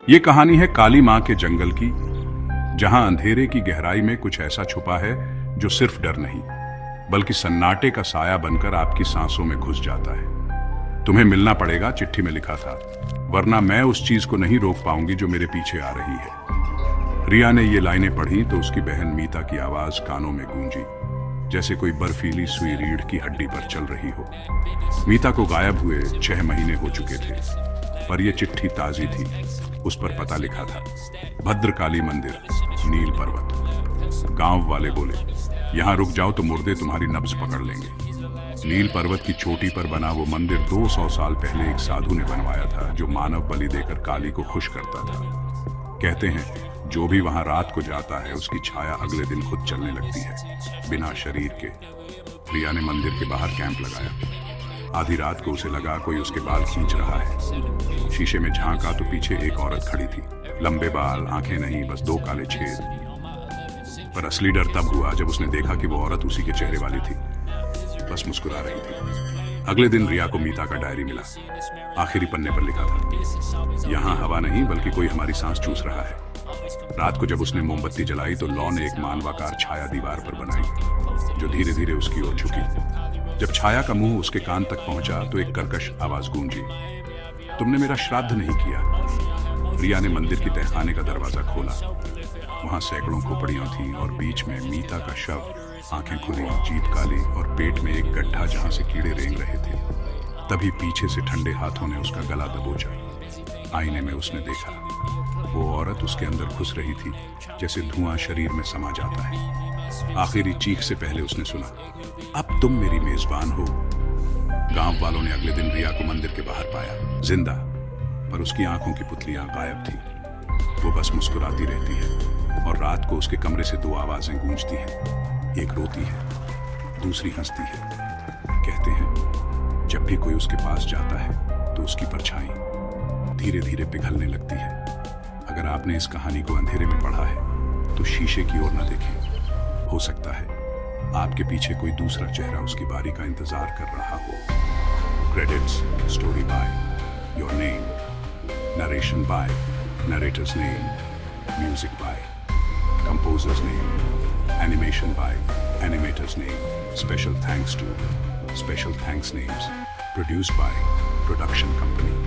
ये कहानी है काली मां के जंगल की, जहां अंधेरे की गहराई में कुछ ऐसा छुपा है जो सिर्फ डर नहीं बल्कि सन्नाटे का साया बनकर आपकी सांसों में घुस जाता है। तुम्हें मिलना पड़ेगा, चिट्ठी में लिखा था, वरना मैं उस चीज को नहीं रोक पाऊंगी जो मेरे पीछे आ रही है। रिया ने ये लाइनें पढ़ी तो उसकी बहन मीता की आवाज कानों में गूंजी, जैसे कोई बर्फीली सुई रीढ़ की हड्डी पर चल रही हो। मीता को गायब हुए 6 महीने हो चुके थे, पर यह चिट्ठी ताजी थी। उस पर पता लिखा था, भद्रकाली मंदिर, नील पर्वत। गांव वाले बोले, यहां रुक जाओ तो मुर्दे तुम्हारी नब्ज पकड़ लेंगे। नील पर्वत की चोटी पर बना वो मंदिर 200 साल पहले एक साधु ने बनवाया था, जो मानव बलि देकर काली को खुश करता था। कहते हैं जो भी वहां रात को जाता है उसकी छाया अगले दिन खुद चलने लगती है, बिना शरीर के। रिया ने मंदिर के बाहर कैंप लगाया। आधी रात को उसे लगा कोई उसके बाल खींच रहा है। शीशे में झांका तो पीछे एक औरत खड़ी थी, लंबे बाल, आंखें नहीं, बस 2 काले छेद। पर असली डर तब हुआ जब उसने देखा कि वो औरत उसी के चेहरे वाली थी, बस मुस्कुरा रही थी। अगले दिन रिया को मीता का डायरी मिला। आखिरी पन्ने पर लिखा था, यहाँ हवा नहीं बल्कि कोई हमारी सांस चूस रहा है। रात को जब उसने मोमबत्ती जलाई तो लौ ने एक मानवाकार छाया दीवार पर बनाई, जो धीरे धीरे उसकी ओर झुकी। जब छाया का मुंह उसके कान तक पहुंचा तो एक कर्कश आवाज गूंजी, तुमने मेरा श्राद्ध नहीं किया। रिया ने मंदिर की तहखाने का दरवाजा खोला। वहां सैकड़ों खोपड़ियां थीं और बीच में मीता का शव, आंखें खुली, जीभ काली और पेट में एक गड्ढा जहां से कीड़े रेंग रहे थे। तभी पीछे से ठंडे हाथों ने उसका गला दबोचा। आईने में उसने देखा, वो औरत उसके अंदर घुस रही थी, जैसे धुआं शरीर में समा जाता है। आखिरी चीख से पहले उसने सुना, अब तुम मेरी मेजबान हो। गांव वालों ने अगले दिन रिया को मंदिर के बाहर पाया, जिंदा, पर उसकी आंखों की पुतलियां गायब थी। वो बस मुस्कुराती रहती है और रात को उसके कमरे से 2 आवाजें गूंजती हैं। एक रोती है, दूसरी हंसती है। कहते हैं जब भी कोई उसके पास जाता है तो उसकी परछाई धीरे धीरे पिघलने लगती है। अगर आपने इस कहानी को अंधेरे में पढ़ा है तो शीशे की ओर न देखें। हो सकता है आपके पीछे कोई दूसरा चेहरा उसकी बारी का इंतजार कर रहा हो। Credits, story by your name, narration by narrator's name, music by composer's name, animation by animator's name. Special thanks names, produced by production company.